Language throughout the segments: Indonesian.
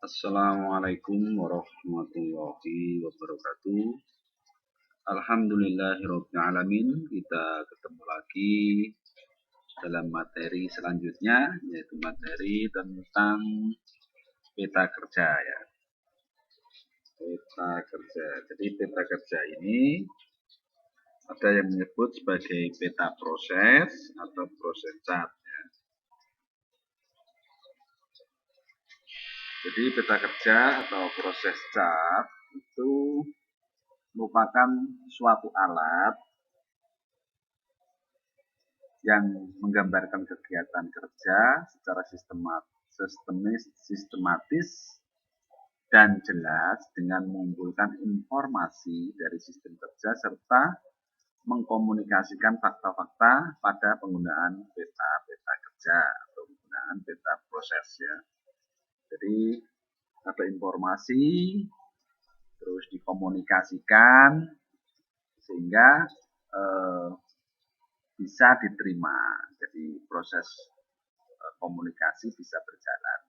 Assalamualaikum warahmatullahi wabarakatuh. Alhamdulillahirabbil alamin. Kita ketemu lagi dalam materi selanjutnya, yaitu materi tentang peta kerja ya. Peta kerja. Jadi peta kerja ini ada yang menyebut sebagai peta proses atau proses chart ya. Jadi peta kerja atau proses chart itu merupakan suatu alat yang menggambarkan kegiatan kerja secara sistematis dan jelas dengan mengumpulkan informasi dari sistem kerja serta mengkomunikasikan fakta-fakta pada penggunaan peta kerja atau penggunaan peta proses ya. Jadi ada informasi terus dikomunikasikan sehingga bisa diterima. Jadi proses komunikasi bisa berjalan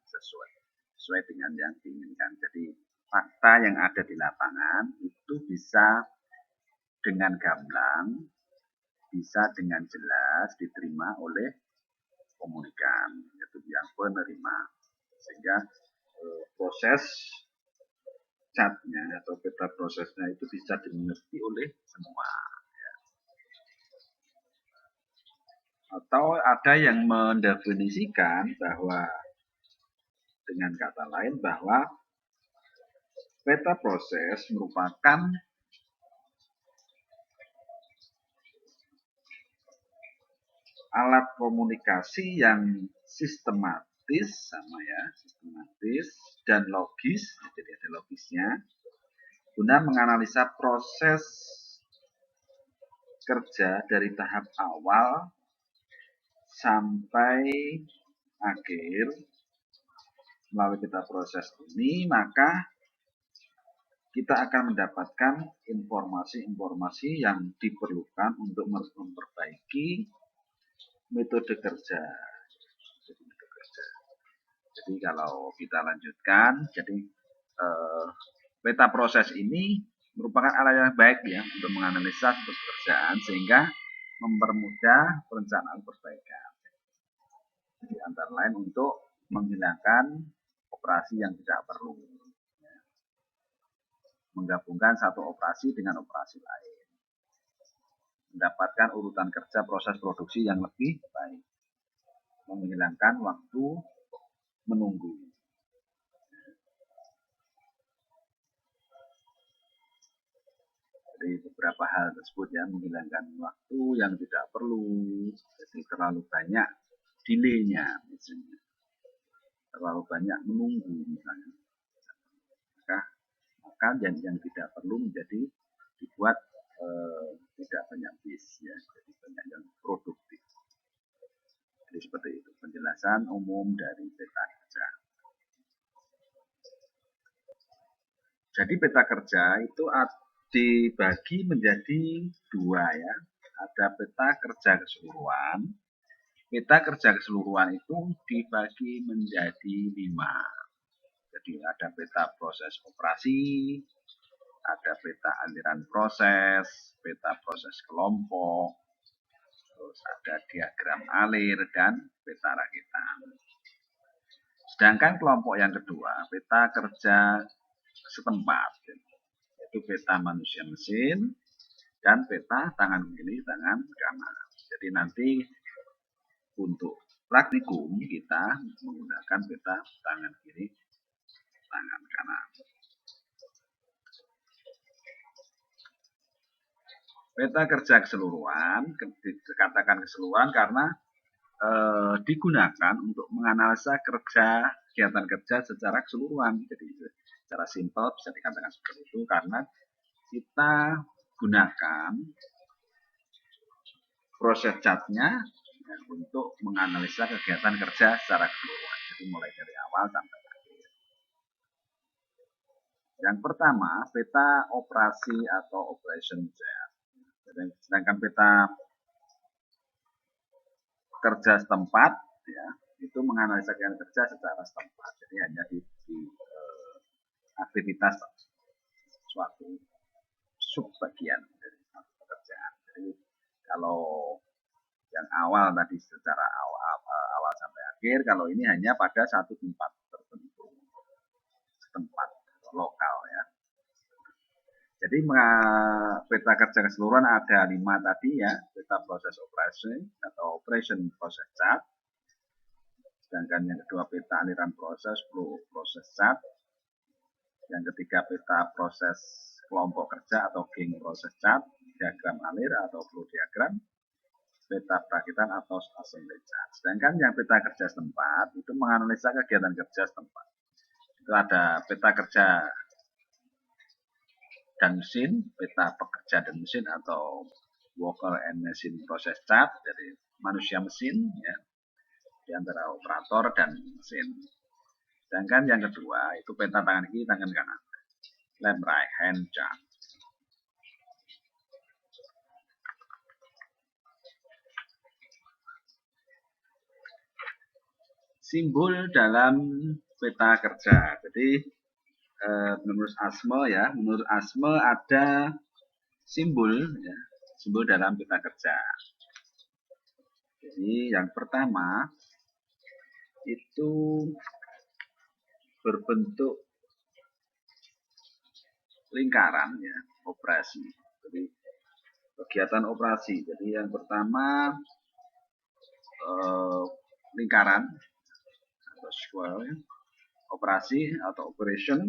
sesuai dengan yang diinginkan. Jadi fakta yang ada di lapangan itu bisa dengan gamblang, bisa dengan jelas diterima oleh komunikan, yaitu yang penerima. Sehingga proses chatnya atau peta prosesnya itu bisa dimengerti oleh semua. Atau ada yang mendefinisikan bahwa dengan kata lain bahwa peta proses merupakan alat komunikasi yang sistematis dan logis, jadi ada logisnya, guna menganalisa proses kerja dari tahap awal sampai akhir. Melalui peta proses ini, maka kita akan mendapatkan informasi-informasi yang diperlukan untuk memperbaiki metode kerja. Jadi kalau kita lanjutkan, jadi peta proses ini merupakan alat yang baik ya untuk menganalisa pekerjaan sehingga mempermudah perencanaan perbaikan. Jadi antara lain untuk menghilangkan operasi yang tidak perlu, menggabungkan satu operasi dengan operasi lain, mendapatkan urutan kerja proses produksi yang lebih baik, menghilangkan waktu menunggu. Jadi beberapa hal tersebut ya, menghilangkan waktu yang tidak perlu, jadi terlalu banyak delay-nya misalnya, terlalu banyak menunggu misalnya, maka yang tidak perlu menjadi dibuat tidak banyak bis ya, jadi banyak yang produktif. Jadi seperti itu penjelasan umum dari peta kerja. Jadi peta kerja itu dibagi menjadi dua ya. Ada peta kerja keseluruhan. Peta kerja keseluruhan itu dibagi menjadi 5. Jadi ada peta proses operasi, ada peta aliran proses, peta proses kelompok, terus ada diagram alir dan peta rakitan. Sedangkan kelompok yang kedua, peta kerja setempat, yaitu peta manusia mesin dan peta tangan kiri tangan kanan. Jadi nanti untuk praktikum kita menggunakan peta tangan kiri tangan kanan. Peta kerja keseluruhan, dikatakan keseluruhan karena digunakan untuk menganalisa kegiatan kerja secara keseluruhan. Jadi secara simpel bisa dikatakan seperti itu karena kita gunakan proses chartnya ya, untuk menganalisa kegiatan kerja secara keseluruhan. Jadi mulai dari awal sampai akhir. Yang pertama, peta operasi atau operation chart. Sedangkan peta kerja setempat ya, itu menganalisa kegiatan kerja secara setempat. Jadi hanya aktivitas suatu subbagian dari satu pekerjaan. Jadi kalau yang awal tadi secara awal sampai akhir, kalau ini hanya pada satu tempat tertentu, tempat lokal ya. Jadi peta kerja keseluruhan ada 5 tadi ya, peta proses operasi atau operation process chart. Sedangkan yang kedua peta aliran proses, flow process chart. Yang ketiga peta proses kelompok kerja atau geng process chart, diagram alir atau flow diagram, peta perakitan atau assembly chart. Sedangkan yang peta kerja setempat itu menganalisa kegiatan kerja setempat. Itu ada peta kerja dan mesin, peta pekerja dan mesin atau worker and machine process chart dari manusia mesin ya, di antara operator dan mesin. Sedangkan yang kedua itu peta tangan kiri, tangan kanan, left right hand chart. Simbol dalam peta kerja. Jadi menurut ASME ya, menurut ASME ada simbol ya, simbol dalam peta kerja. Jadi yang pertama itu berbentuk lingkaran ya, operasi. Jadi kegiatan operasi. Jadi yang pertama lingkaran atau square ya, operasi atau operation.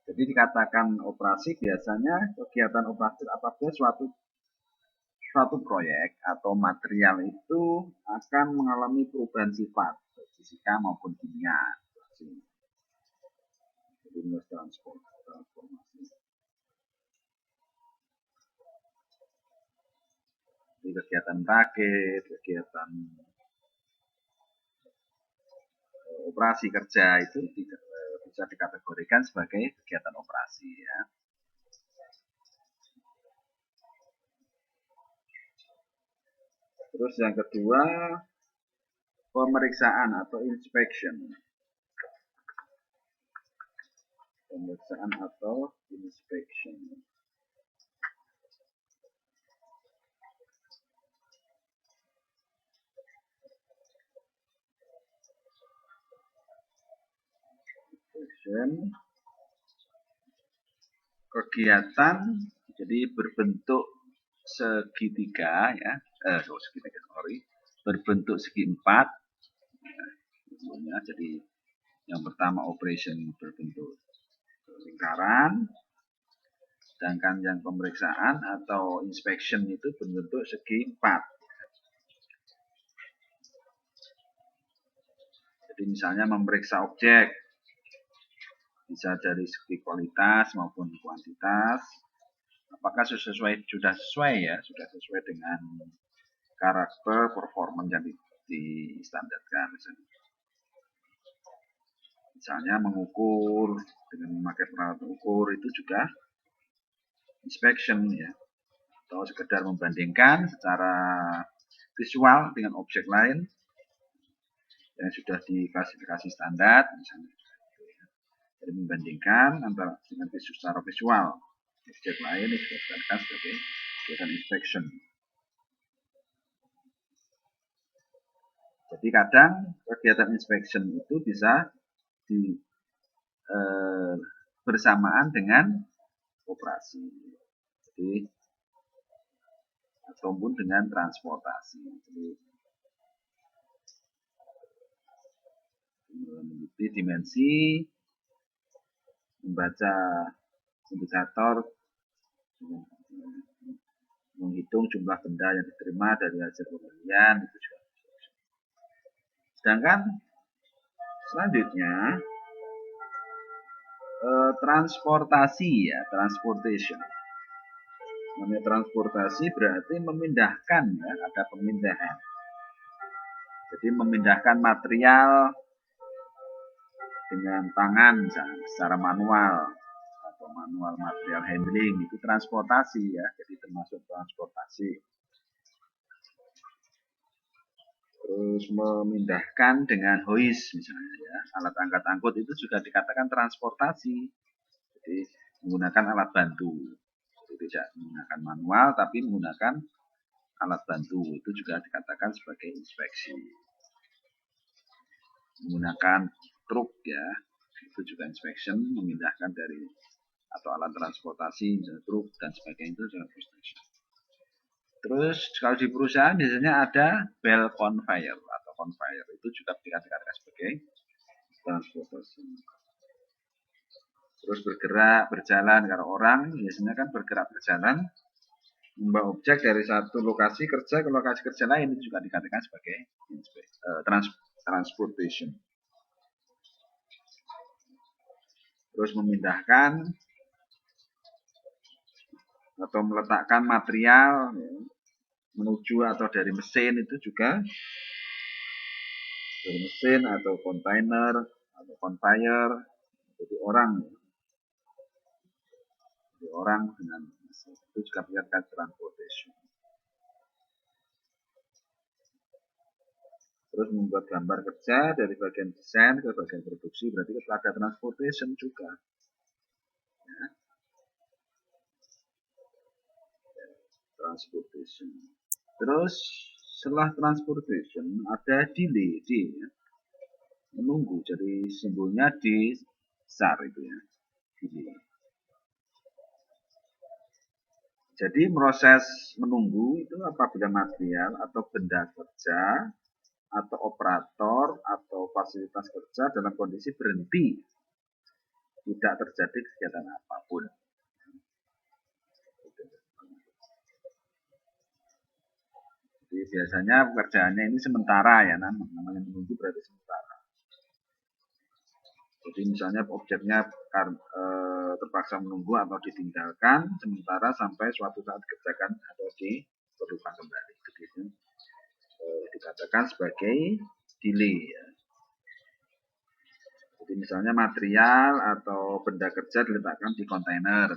Jadi dikatakan operasi biasanya kegiatan operasi apabila suatu proyek atau material itu akan mengalami perubahan sifat fisika maupun kimia. Jadi transformasi. Jadi kegiatan rakit, kegiatan operasi kerja itu bisa dikategorikan sebagai kegiatan operasi ya. Terus yang kedua pemeriksaan atau inspection. Pemeriksaan atau inspection. Kegiatan jadi berbentuk segitiga ya, berbentuk segi empat ya, jadi yang pertama operation berbentuk lingkaran, sedangkan yang pemeriksaan atau inspection itu berbentuk segi empat. Jadi misalnya memeriksa objek bisa dari segi kualitas maupun kuantitas, apakah sudah sesuai ya, sudah sesuai dengan karakter performance yang distandarkan. Misalnya mengukur dengan memakai peralatan ukur itu juga inspection ya, atau sekedar membandingkan secara visual dengan objek lain yang sudah diklasifikasi standar misalnya. Jadi membandingkan antara dengan secara visual objek lain itu dikatakan sebagai kegiatan inspection. Jadi kadang kegiatan inspection itu bisa bersamaan dengan operasi. Jadi ataupun dengan transportasi. Jadi mengikuti dimensi, membaca indikator, menghitung jumlah benda yang diterima dari hasil pembelian itu juga. Sedangkan selanjutnya transportasi ya, transportation. Namanya transportasi berarti memindahkan ya, ada pemindahan. Jadi memindahkan material dengan tangan misalnya, secara manual atau manual material handling itu transportasi ya, jadi termasuk transportasi. Terus memindahkan dengan hoist misalnya ya. Alat angkat angkut itu juga dikatakan transportasi. Jadi menggunakan alat bantu. Jadi tidak menggunakan manual tapi menggunakan alat bantu. Itu juga dikatakan sebagai inspeksi. Menggunakan truk ya. Itu juga inspection, memindahkan dari atau alat transportasi, misalnya truk dan sebagainya itu juga inspection. Terus kalau di perusahaan biasanya ada belt conveyor atau conveyor, itu juga dikatakan sebagai transportasi. Terus bergerak, berjalan, kalau orang biasanya kan bergerak berjalan membawa objek dari satu lokasi kerja ke lokasi kerja lain, itu juga dikatakan sebagai transportation. Terus memindahkan atau meletakkan material ya, menuju atau dari mesin itu juga dari mesin atau kontainer atau conveyor, jadi orang dengan mesin itu juga dikatakan transportation. Terus membuat gambar kerja dari bagian desain ke bagian produksi, berarti itu ada transportation juga ya. Transportation. Terus setelah transportation ada delay, ya. Menunggu, jadi simbolnya D besar itu ya, delay. Jadi proses menunggu itu apabila material atau benda kerja atau operator atau fasilitas kerja dalam kondisi berhenti, tidak terjadi kegiatan apapun. Jadi biasanya pekerjaannya ini sementara ya, namanya menunggu berarti sementara. Jadi misalnya objeknya terpaksa menunggu atau ditinggalkan sementara sampai suatu saat dikerjakan atau diperlukan kembali. Itu biasanya dikatakan sebagai delay ya. Jadi misalnya material atau benda kerja diletakkan di kontainer,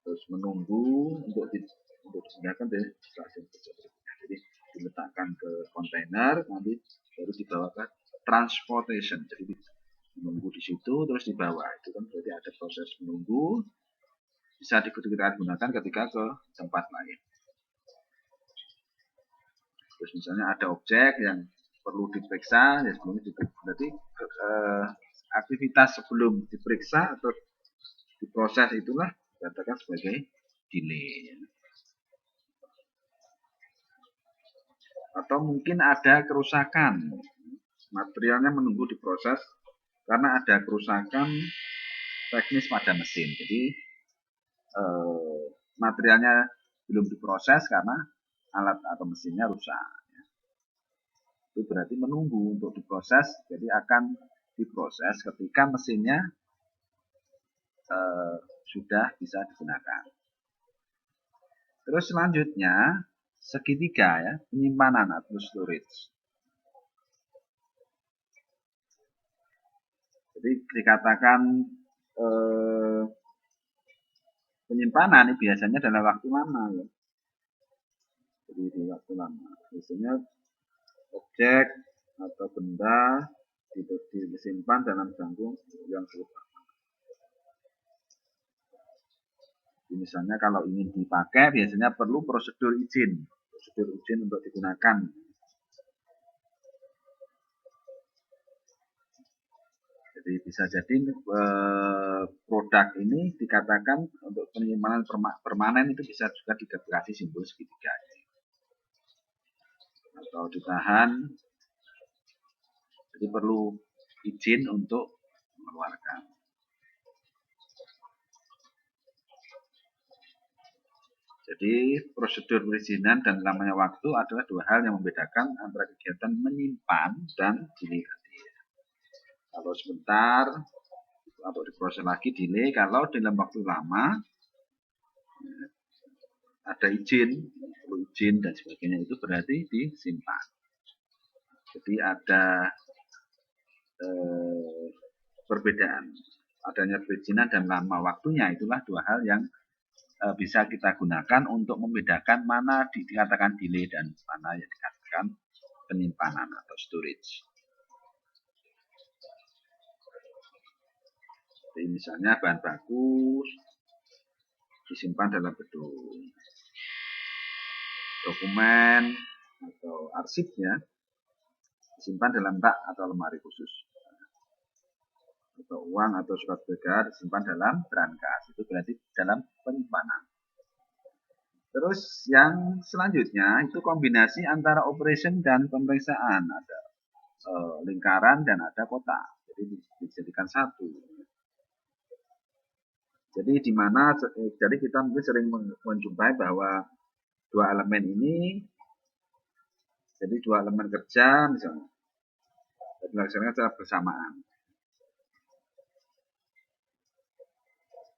terus menunggu untuk dipindahkan dari stasiun kerja berikutnya. Jadi diletakkan ke kontainer, nanti baru dibawa ke transportation. Jadi menunggu di situ terus dibawa. Itu kan berarti ada proses menunggu, bisa kita gunakan ketika ke tempat lain. Terus misalnya ada objek yang perlu diperiksa, ya sebelumnya diperiksa. Berarti aktivitas sebelum diperiksa atau diproses itulah dikatakan sebagai delay. Atau mungkin ada kerusakan, materialnya menunggu diproses karena ada kerusakan teknis pada mesin. Jadi materialnya belum diproses karena alat atau mesinnya rusak. Itu berarti menunggu untuk diproses, jadi akan diproses ketika mesinnya sudah bisa digunakan. Terus selanjutnya segitiga ya, penyimpanan atau storage. Jadi dikatakan penyimpanan ini biasanya dalam waktu lama ya. Jadi di waktu lama. Biasanya objek atau benda disimpan dalam jangka yang cukup lama. Misalnya kalau ingin dipakai biasanya perlu prosedur izin untuk digunakan. Jadi bisa jadi produk ini dikatakan untuk penyimpanan permanen itu bisa juga dikasih simbol segitiga atau ditahan. Jadi perlu izin untuk mengeluarkan. Jadi prosedur perizinan dan lamanya waktu adalah dua hal yang membedakan antara kegiatan menyimpan dan delay. Kalau sebentar atau diproses lagi delay, kalau dalam waktu lama ada izin, perlu izin dan sebagainya, itu berarti disimpan. Jadi ada perbedaan, adanya perizinan dan lama waktunya, itulah dua hal yang bisa kita gunakan untuk membedakan mana dikatakan delay dan mana yang dikatakan penyimpanan atau storage. Jadi misalnya bahan baku disimpan dalam bentuk dokumen atau arsipnya disimpan dalam rak atau lemari khusus. Atau uang atau surat berharga disimpan dalam brankas, itu berarti dalam penyimpanan. Terus yang selanjutnya itu kombinasi antara operation dan pemeriksaan, ada lingkaran dan ada kotak, jadi dijadikan satu. Jadi di mana jadi kita mungkin sering menjumpai bahwa dua elemen ini, jadi dua elemen kerja misalnya dilaksanakan secara bersamaan.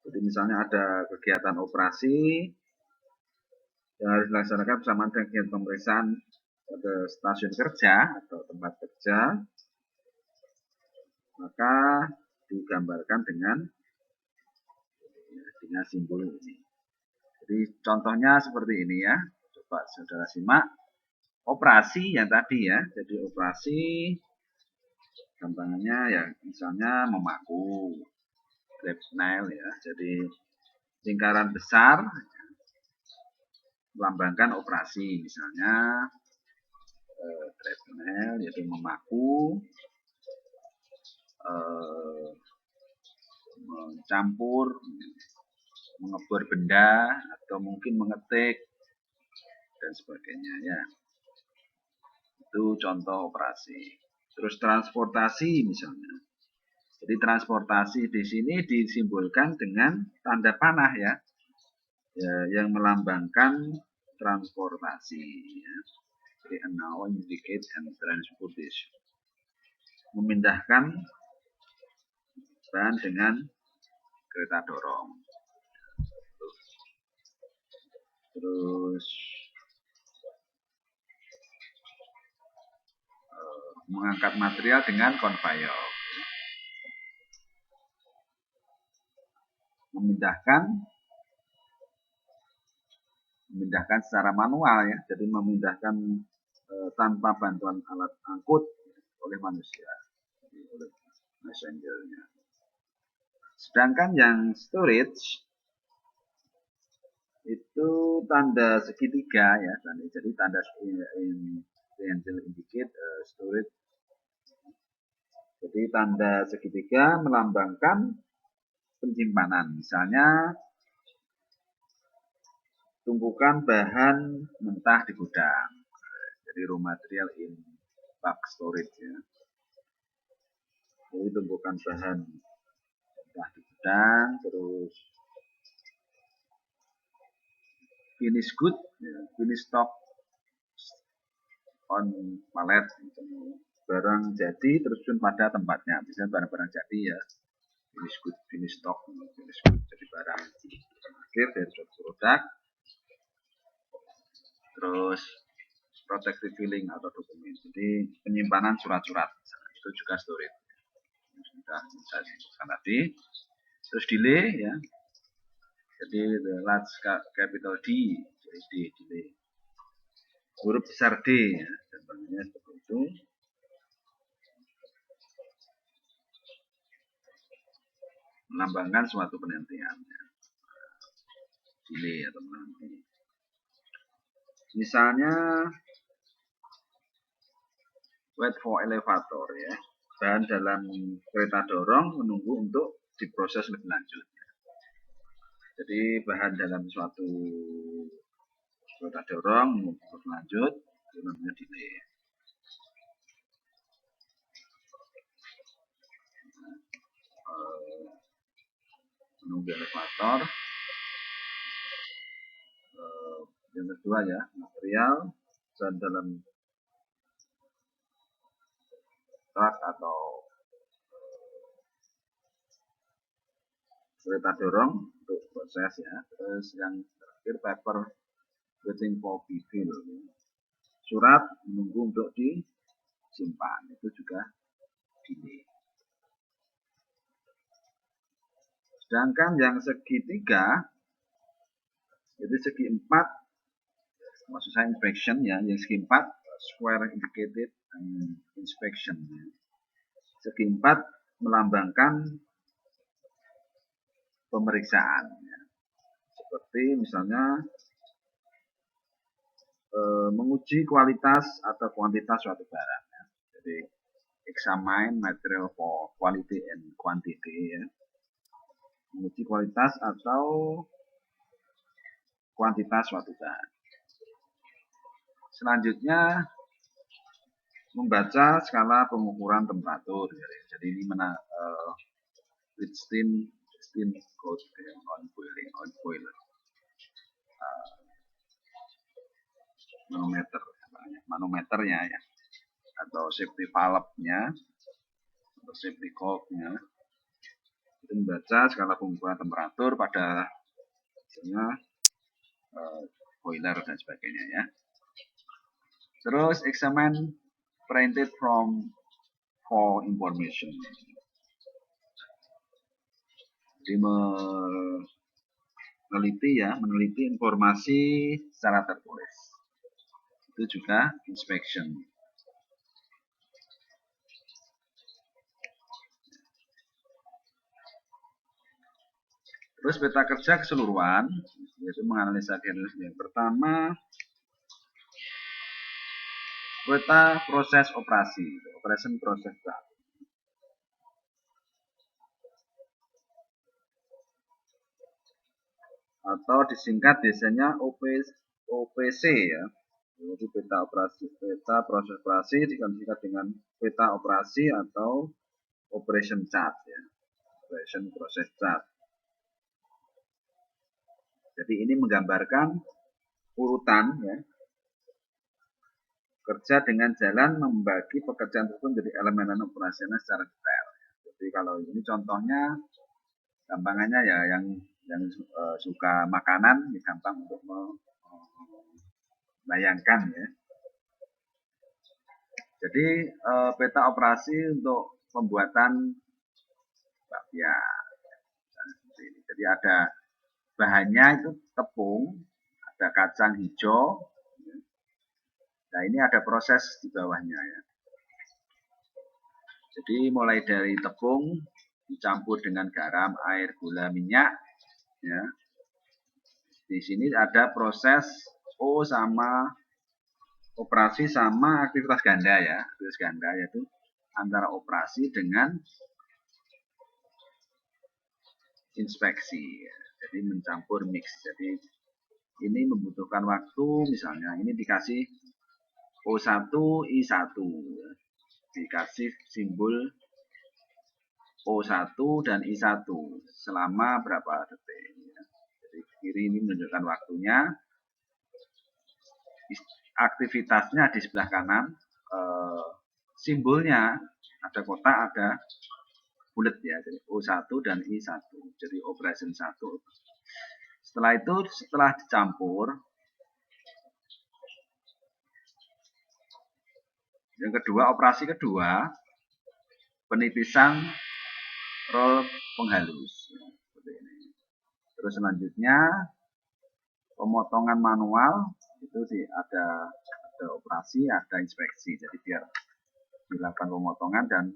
Jadi misalnya ada kegiatan operasi yang harus dilaksanakan bersamaan dengan kegiatan pemeriksaan pada stasiun kerja atau tempat kerja, maka digambarkan dengan simbol ini. Jadi contohnya seperti ini ya. Coba saudara simak. Operasi yang tadi ya. Jadi operasi gampangannya ya misalnya memaku, grab nail ya. Jadi lingkaran besar melambangkan operasi, misalnya grab nail yaitu memaku, mencampur, mengebor benda atau mungkin mengetik dan sebagainya ya. Itu contoh operasi. Terus transportasi misalnya. Jadi transportasi di sini disimbolkan dengan tanda panah ya, yang melambangkan transportasi ya. Jadi now indicate and transportation. Memindahkan bahan dengan kereta dorong. Terus mengangkat material dengan konveyor. Memindahkan secara manual ya, jadi memindahkan tanpa bantuan alat angkut oleh manusia, oleh messengernya. Sedangkan yang storage itu tanda segitiga ya, jadi tanda triangle indicate storage. Jadi tanda segitiga melambangkan penyimpanan, misalnya tumpukan bahan mentah di gudang, jadi raw material in bulk storage ya. Jadi tumpukan bahan mentah di gudang, terus finish good, ya, finish stock on pallet, barang jadi terjun pada tempatnya, misalnya barang-barang jadi ya, finish good, finish stock, finish good, jadi barang akhir dari suatu produk. Terus protective filing atau dokumen, jadi penyimpanan surat-surat, itu juga storage. Sudah saya sebutkan tadi. Terus delay ya, jadi the large capital D, jadi delay. Huruf besar D ya, contohnya seperti itu. Melambangkan suatu penantian ya. Delay atau menanti. Misalnya wait for elevator ya, bahan dalam kereta dorong menunggu untuk diproses lebih lanjut. Jadi bahan dalam suatu kereta dorong menunggu lebih lanjut, itu namanya delay. Menunggu elevator. Yang kedua ya, material dan dalam truk atau kereta dorong untuk proses ya. Terus yang terakhir paper waiting for refill, surat menunggu untuk disimpan, itu juga delay. Sedangkan yang segitiga, jadi segi empat, maksud saya inspection ya, yang segi empat square indicated inspection. Segi 4 melambangkan pemeriksaan. Seperti misalnya menguji kualitas atau kuantitas suatu barang. Jadi examine material for quality and quantity, ya. Menguji kualitas atau kuantitas suatu barang. Selanjutnya membaca skala pengukuran temperatur. Jadi ini Whitstine code on boiler. Manometernya ya, atau safety valve-nya atau safety cock-nya, itu membaca skala pengukuran temperatur pada misalnya boiler dan sebagainya ya. Terus examine printed from for information. Jadi meneliti informasi secara tertulis. Itu juga inspection. Terus peta kerja keseluruhan, yaitu menganalisa kinerja. Yang pertama, peta proses operasi, operation process chart. Atau disingkat biasanya OPC ya. Jadi peta proses operasi disingkat dengan peta operasi atau operation chart ya. Operation process chart. Jadi ini menggambarkan urutan ya, kerja dengan jalan membagi pekerjaan tersebut menjadi elemen operasional secara detail. Jadi kalau ini contohnya, gampangannya ya yang suka makanan, ya gampang untuk membayangkan ya. Jadi peta operasi untuk pembuatan bakpia. Jadi ada bahannya itu tepung, ada kacang hijau. Nah ini ada proses di bawahnya ya. Jadi mulai dari tepung dicampur dengan garam, air, gula, minyak. Ya. Di sini ada proses O sama operasi sama aktivitas ganda ya. Aktivitas ganda yaitu antara operasi dengan inspeksi. Ya. Jadi mencampur mix. Jadi ini membutuhkan waktu, misalnya ini dikasih O1, I1. Ya. Dikasih simbol O1 dan I1 selama berapa detik. Ya. Jadi kiri ini menunjukkan waktunya. Aktivitasnya di sebelah kanan, simbolnya ada kotak, ada bulat ya, jadi O1 dan I1, jadi operation 1. Setelah itu, setelah dicampur, yang kedua, operasi kedua, penipisan roll penghalus. Seperti ini. Terus selanjutnya, pemotongan manual, itu sih ada operasi, ada inspeksi. Jadi biar dilakukan pemotongan dan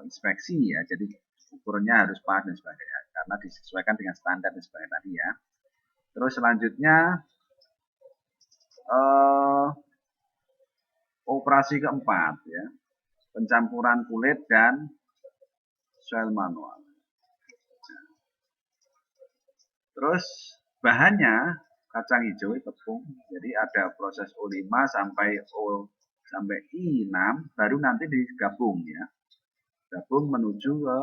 inspeksi ya. Jadi ukurannya harus pas dan sebagainya. Karena disesuaikan dengan standar dan sebagainya tadi ya. Terus selanjutnya operasi keempat ya. Pencampuran kulit dan soil manual. Terus bahannya kacang hijau tepung. Jadi ada proses O5 sampai I6 baru nanti digabung ya. Gabung menuju ke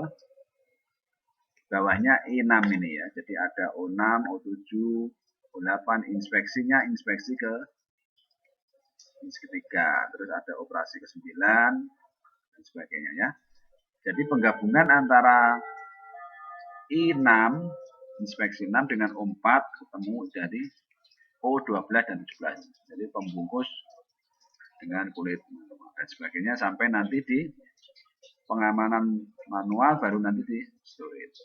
bawahnya I6 ini ya. Jadi ada O6, O7, O8 inspeksinya inspeksi ke ketiga. Terus ada operasi ke-9 dan sebagainya ya. Jadi penggabungan antara I6 inspeksi 6 dengan O4 ketemu jadi O12 dan 17. Jadi pembungkus dengan kulit dan sebagainya sampai nanti di pengamanan manual baru nanti di storage.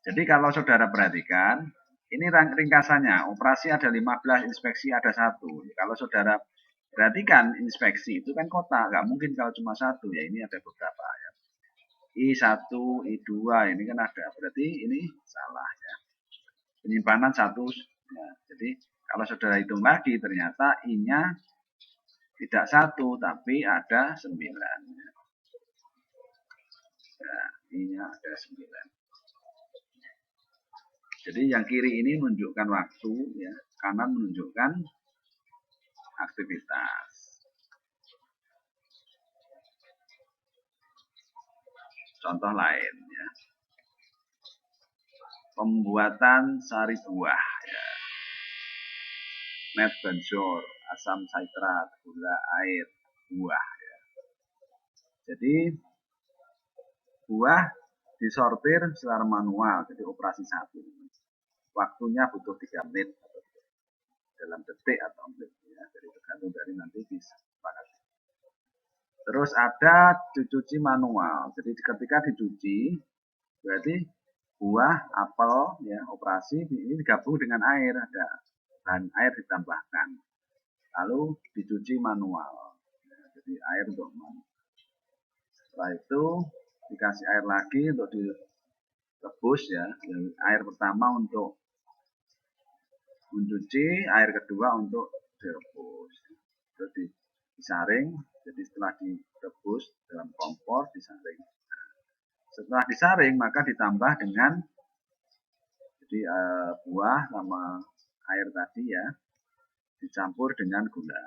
Jadi kalau saudara perhatikan, ini ringkasannya, operasi ada 15, inspeksi ada 1. Kalau saudara Berarti kan inspeksi itu kan kotak, nggak mungkin kalau cuma satu ya, ini ada beberapa ya. I1, I2 ini kan ada, berarti ini salah ya. Penyimpanan satu, ya. Jadi kalau saudara hitung lagi ternyata I-nya tidak satu tapi ada 9. Ya. Nah, I-nya ada 9. Jadi yang kiri ini menunjukkan waktu, ya, kanan menunjukkan aktivitas. Contoh lain, ya. Pembuatan sari buah, ya. Net benjol, asam sitrat, gula air, buah. Ya. Jadi buah disortir secara manual, jadi operasi 1. Waktunya butuh 3 menit dalam detik atau menit, ya. Jadi tergantung dari nanti disepakati. Terus ada dicuci manual. Jadi ketika dicuci, berarti buah, apel, ya, operasi ini digabung dengan air, ada bahan air ditambahkan. Lalu dicuci manual. Ya, jadi air untuk manual. Setelah itu dikasih air lagi untuk direbus, ya. Air pertama untuk mencuci, air kedua untuk direbus. Terus disaring. Jadi setelah direbus dalam kompor disaring. Setelah disaring maka ditambah dengan jadi buah sama air tadi, ya, dicampur dengan gula,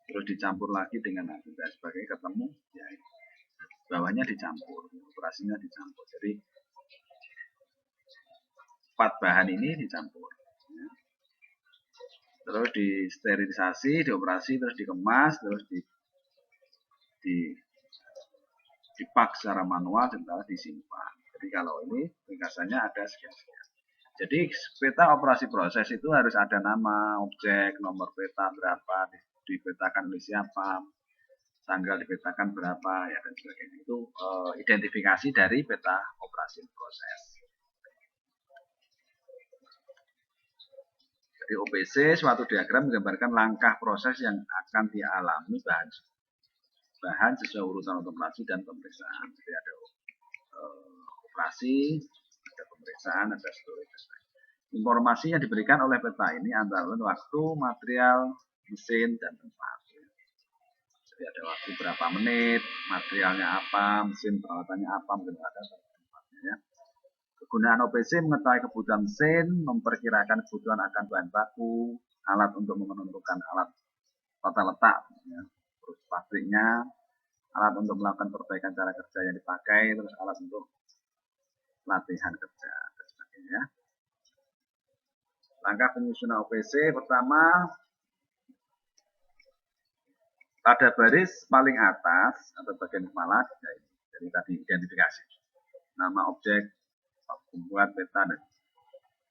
terus dicampur lagi dengan air dan sebagainya, ketemu, ya, bawahnya dicampur, operasinya dicampur. Jadi 4 bahan ini dicampur, ya. Terus disterilisasi, dioperasi, terus dikemas, terus dipak secara manual dan disimpan. Jadi kalau ini ringkasannya ada sekian-sekian. Jadi peta operasi proses itu harus ada nama, objek, nomor peta berapa, dipetakan oleh siapa, tanggal dipetakan berapa, ya, dan sebagainya. Itu identifikasi dari peta operasi proses. Jadi OPC suatu diagram menggambarkan langkah proses yang akan dialami bahan sesuai urutan operasi dan pemeriksaan. Jadi ada operasi, ada pemeriksaan, ada storage. Informasi yang diberikan oleh peta ini antara lain waktu, material, mesin, dan tempat. Jadi ada waktu berapa menit, materialnya apa, mesin peralatannya apa, mungkin ada tempatnya, ya. Kegunaan OPC mengetahui kebutuhan mesin, memperkirakan kebutuhan akan bahan baku, alat untuk menentukan alat tata letak, ya, terus pabriknya, alat untuk melakukan perbaikan cara kerja yang dipakai, terus alat untuk latihan kerja, dan sebagainya. Langkah penyusunan OPC pertama, pada baris paling atas atau bagian kepala, jadi tadi identifikasi nama objek, pembuat, peta, dan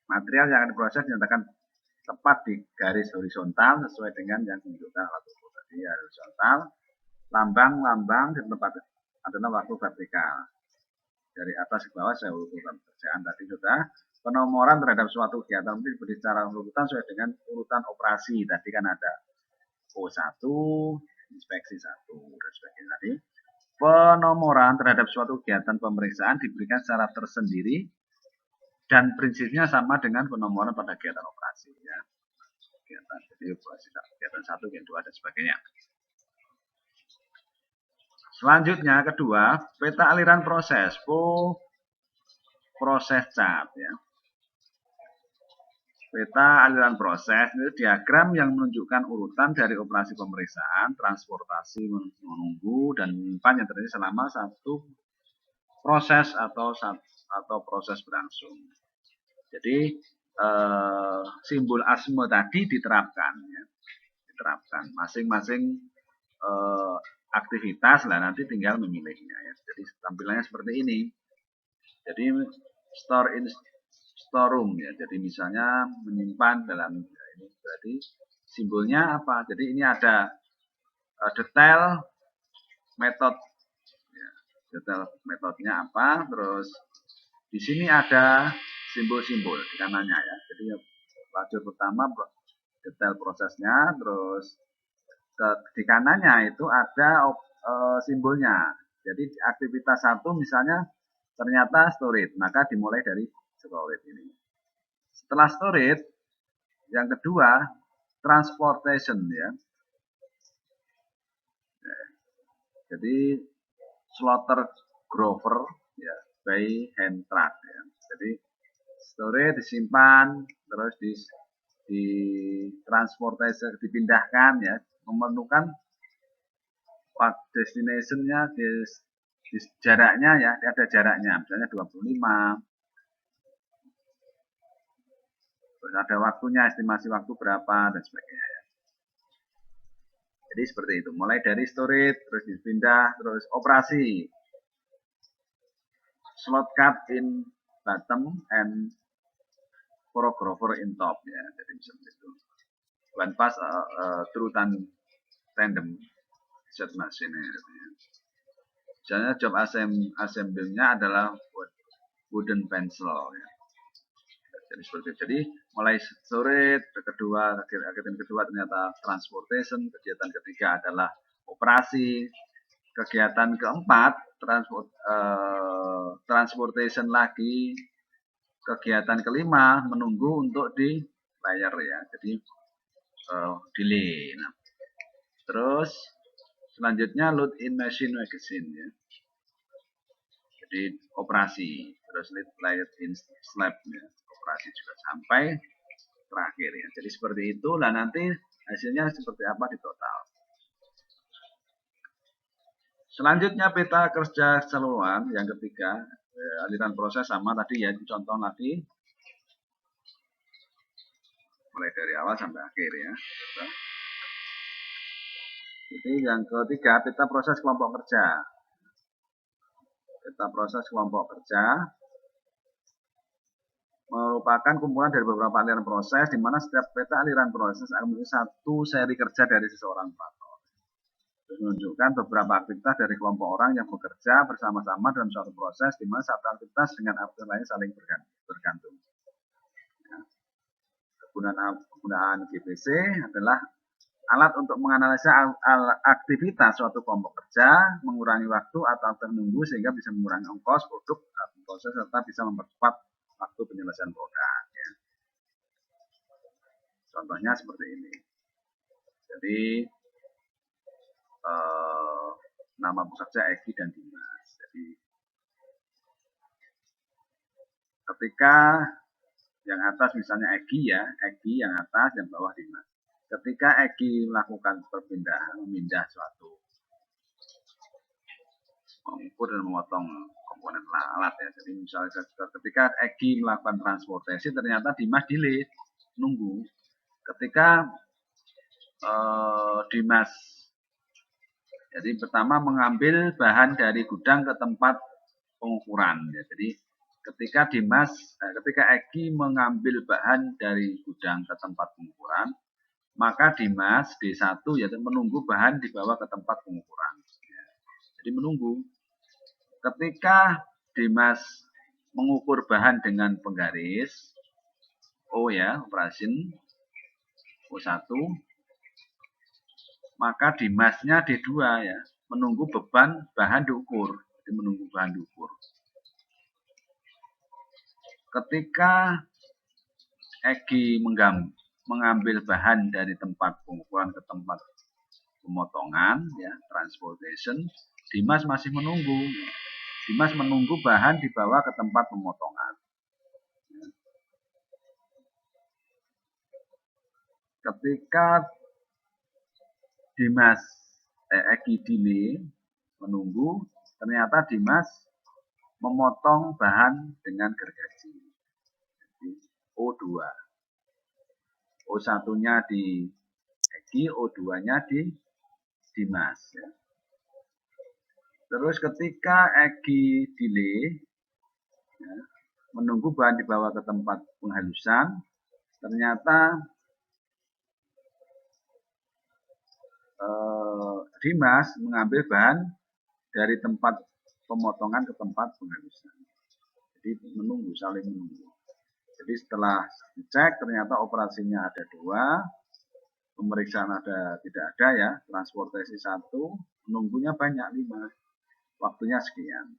material yang akan diproses dinyatakan tepat di garis horizontal sesuai dengan yang ditunjukkan alat ukur tadi, horizontal. Lambang-lambang di tempat adalah waktu vertikal. Dari atas ke bawah saya urutan pekerjaan tadi sudah. Penomoran terhadap suatu kegiatan diberi secara urutan sesuai dengan urutan operasi. Tadi kan ada O1, inspeksi 1, dan sebagainya tadi. Penomoran terhadap suatu kegiatan pemeriksaan diberikan secara tersendiri dan prinsipnya sama dengan penomoran pada kegiatan operasi, ya. Kegiatan, jadi operasi kegiatan 1, kegiatan 2, dan sebagainya. Selanjutnya kedua, peta aliran proses, proses chart, ya. Peta aliran proses itu diagram yang menunjukkan urutan dari operasi pemeriksaan, transportasi, menunggu, dan menyimpan yang terjadi selama satu proses atau proses berlangsung. Jadi simbol ASME tadi diterapkan, ya. Diterapkan masing-masing aktivitas lah nanti tinggal memilihnya, ya. Jadi tampilannya seperti ini. Jadi storeroom, ya. Jadi misalnya menyimpan dalam, ya, ini berarti simbolnya apa? Jadi ini ada detail metode, ya. Detail metodenya apa? Terus di sini ada simbol-simbol di kanannya, ya. Jadi lajur pertama detail prosesnya, terus di kanannya itu ada simbolnya. Jadi aktivitas 1 misalnya ternyata storage, maka dimulai dari storage ini. Setelah storage, yang kedua transportation ya. Jadi slaughter grover ya, by hand truck ya. Jadi storage disimpan, terus di transportasi dipindahkan ya, memerlukan destination-nya di jaraknya ya, ada jaraknya, misalnya 25, terus ada waktunya, estimasi waktu berapa dan sebagainya ya. Jadi seperti itu, mulai dari storage, terus dipindah, terus operasi slot cut in bottom and choreographer in top ya, jadi seperti itu. One pass through tandem set machine ya. Misalnya job assembly-nya adalah wooden pencil ya. Jadi seperti itu. Jadi mulai sore kedua, kegiatan kedua ternyata transportation, kegiatan ketiga adalah operasi, kegiatan keempat transportation lagi, kegiatan kelima menunggu untuk di layar ya. Jadi delay. Nah, terus selanjutnya load in machine magazine ya. Jadi operasi, terus light in slab ya, operasi juga sampai terakhir ya. Jadi seperti itu, lah nanti hasilnya seperti apa di total. Selanjutnya peta kerja keseluruhan yang ketiga, aliran proses sama tadi ya, contoh lagi mulai dari awal sampai akhir ya. Jadi yang ketiga peta proses kelompok kerja. Peta proses kelompok kerja merupakan kumpulan dari beberapa aliran proses di mana setiap peta aliran proses akan memiliki satu seri kerja dari seseorang operator. Menunjukkan beberapa aktivitas dari kelompok orang yang bekerja bersama-sama dalam suatu proses di mana satu aktivitas dengan aktivitas lain saling bergantung. Ya. Kegunaan GPC adalah alat untuk menganalisa aktivitas suatu kelompok kerja, mengurangi waktu atau menunggu sehingga bisa mengurangi ongkos produk atau proses serta bisa mempercepat waktu penyelesaian produk. Ya. Contohnya seperti ini. Jadi nama pekerja Egi dan Dimas. Jadi ketika yang atas misalnya Egi ya, Egi yang atas, yang bawah Dimas. Ketika Egi melakukan perpindahan, memindah suatu mengukur dan memotong komponen alat ya. Jadi misalnya ketika Egi melakukan transportasi, ternyata Dimas delay, nunggu. Ketika Dimas, jadi pertama mengambil bahan dari gudang ke tempat pengukuran ya. Jadi ketika Egi mengambil bahan dari gudang ke tempat pengukuran, maka Dimas D1 yaitu menunggu bahan dibawa ke tempat pengukuran. Ya. Jadi menunggu. Ketika Dimas mengukur bahan dengan penggaris O ya, operation O1, maka Dimasnya D2 ya, menunggu beban bahan diukur. Jadi menunggu bahan diukur. Ketika Egi mengambil bahan dari tempat pengukuran ke tempat pemotongan ya, transportation, Dimas masih menunggu. Dimas menunggu bahan dibawa ke tempat pemotongan. Ketika Egi delay menunggu, ternyata Dimas memotong bahan dengan gergaji. O2. O1-nya di Egi, O2-nya di Dimas. Ya. Terus ketika Egi delay, ya, menunggu bahan dibawa ke tempat penghalusan, ternyata Dimas mengambil bahan dari tempat pemotongan ke tempat penghalusan. Jadi menunggu, saling menunggu. Jadi setelah dicek ternyata operasinya ada 2, pemeriksaan ada tidak ada ya, transportasi 1, menunggunya banyak 5, waktunya sekian.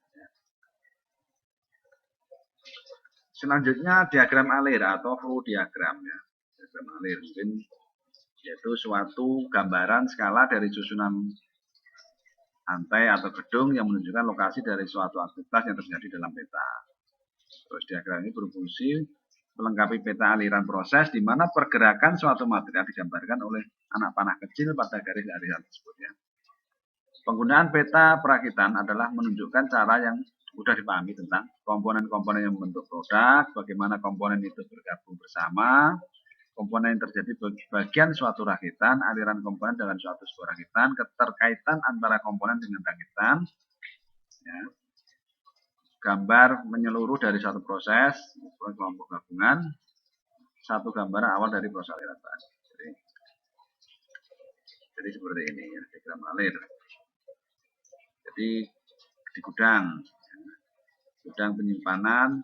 Selanjutnya diagram alir atau flow diagram ya. Diagram alir mungkin yaitu suatu gambaran skala dari susunan lantai atau gedung yang menunjukkan lokasi dari suatu aktivitas yang terjadi dalam peta. Terus diagram ini berfungsi melengkapi peta aliran proses di mana pergerakan suatu material digambarkan oleh anak panah kecil pada garis aliran tersebut ya. Penggunaan peta perakitan adalah menunjukkan cara yang mudah dipahami tentang komponen-komponen yang membentuk produk, bagaimana komponen itu bergabung bersama, komponen yang terjadi bagian suatu rakitan, aliran komponen dengan suatu sebuah rakitan, keterkaitan antara komponen dengan rakitan, ya. Gambar menyeluruh dari satu proses, kelompok gabungan, satu gambaran awal dari proses aliran tadi. Jadi seperti ini ya, diagram alir. Jadi di gudang penyimpanan,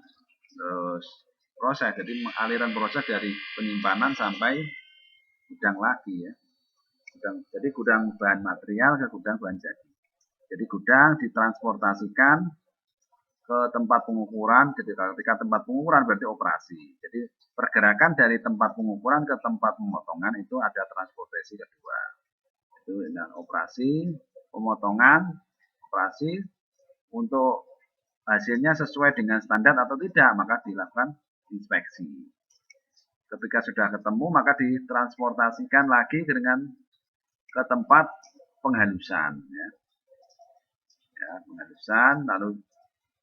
terus proses. Jadi aliran proses dari penyimpanan sampai gudang lagi ya. Jadi gudang bahan material ke gudang bahan jadi. Jadi gudang ditransportasikan ke tempat pengukuran. Jadi ketika tempat pengukuran berarti operasi. Jadi pergerakan dari tempat pengukuran ke tempat pemotongan itu ada transportasi kedua. Itu operasi, pemotongan, operasi untuk hasilnya sesuai dengan standar atau tidak, maka dilakukan inspeksi. Ketika sudah ketemu, maka ditransportasikan lagi ke tempat penghalusan. Ya, penghalusan, lalu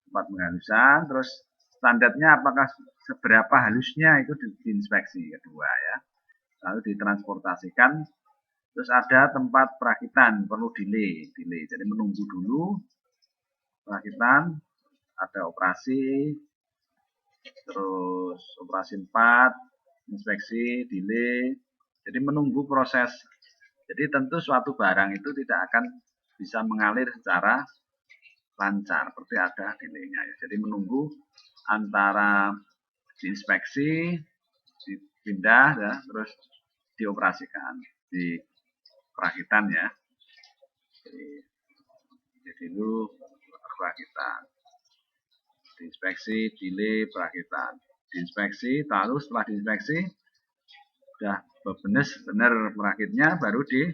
tempat penghalusan, terus standarnya apakah seberapa halusnya itu diinspeksi kedua ya. Lalu ditransportasikan, terus ada tempat perakitan, perlu delay. Jadi menunggu dulu perakitan, ada operasi, terus operasi 4, inspeksi, delay. Jadi menunggu proses. Jadi tentu suatu barang itu tidak akan bisa mengalir secara lancar, seperti ada delaynya ya. Jadi menunggu antara diinspeksi, dipindah ya, terus dioperasikan di perakitan ya. Jadi dulu perakitan, diinspeksi, delay, perakitan, diinspeksi, lalu setelah diinspeksi sudah benar merakitnya, baru di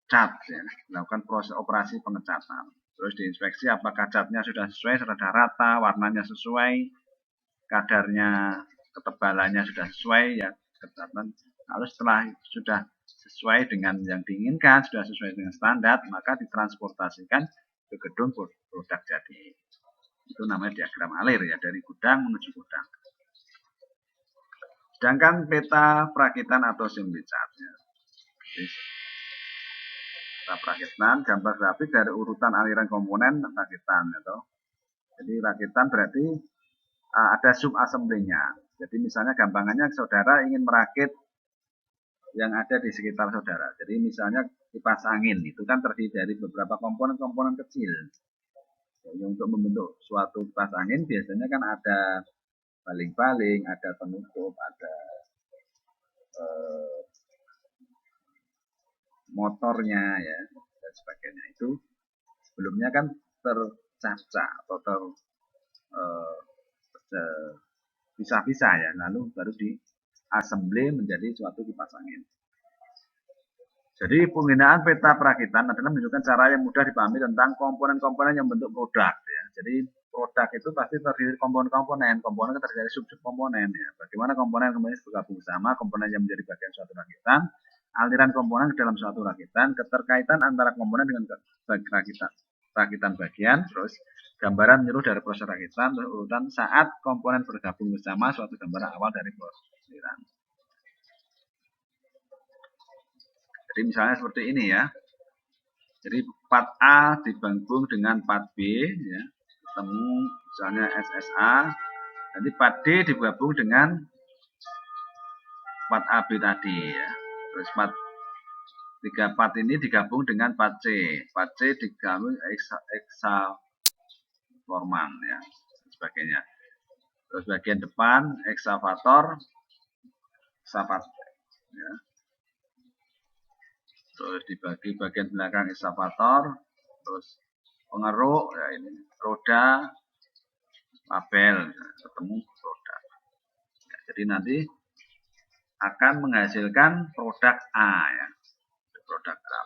cat ya, melakukan proses operasi pengecatan. Terus diinspeksi apakah catnya sudah sesuai, sudah rata, warnanya sesuai, kadarnya, ketebalannya sudah sesuai ya, kecatan. Lalu setelah sudah sesuai dengan yang diinginkan, sudah sesuai dengan standar, maka ditransportasikan ke gedung produk jadi. Itu namanya diagram alir ya, dari gudang menuju gudang. Sedangkan peta perakitan atau assembly chart ya. Perakitan, gambar grafik dari urutan aliran komponen rakitan itu. Jadi rakitan berarti ada sub assembly-nya. Jadi misalnya gampangannya saudara ingin merakit yang ada di sekitar saudara. Jadi misalnya kipas angin itu kan terdiri dari beberapa komponen-komponen kecil. Jadi untuk membentuk suatu kipas angin biasanya kan ada baling-baling, ada penutup, ada motornya ya dan sebagainya. Itu sebelumnya kan tercacah atau terpisah-pisah ya, lalu baru diassemble menjadi suatu kipas angin. Jadi penggunaan peta perakitan adalah menunjukkan cara yang mudah dipahami tentang komponen-komponen yang membentuk produk ya. Jadi produk itu pasti terdiri dari komponen-komponen, komponen terdiri dari sub-sub komponen ya. Bagaimana komponen bergabung bersama, komponen yang menjadi bagian suatu rakitan, aliran komponen ke dalam suatu rakitan, keterkaitan antara komponen dengan rakitan bagian, terus gambaran menyeluruh dari proses rakitan, terus urutan saat komponen bergabung bersama, suatu gambaran awal dari proses aliran. Jadi misalnya seperti ini ya. Jadi part A digabung dengan part B ya. Ketemu misalnya SSA. Nanti part D digabung dengan part AB tadi ya. Terus tiga part ini digabung dengan part C. Part C digabung eksaforman ya, dan sebagainya. Terus bagian depan eksavator, ya. Terus dibagi bagian belakang eskavator, terus pengeruk, ya ini roda, label, ketemu roda. Ya, jadi nanti akan menghasilkan produk A ya.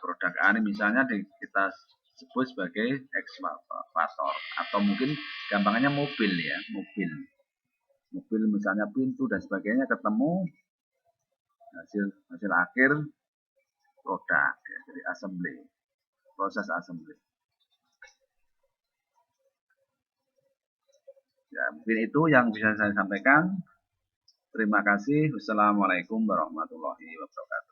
Produk A ini misalnya kita sebut sebagai ekskavator atau mungkin gampangnya mobil ya, mobil misalnya pintu dan sebagainya ketemu hasil akhir produk ya, jadi assembly, proses assembly. Ya, mungkin itu yang bisa saya sampaikan. Terima kasih. Wassalamualaikum warahmatullahi wabarakatuh.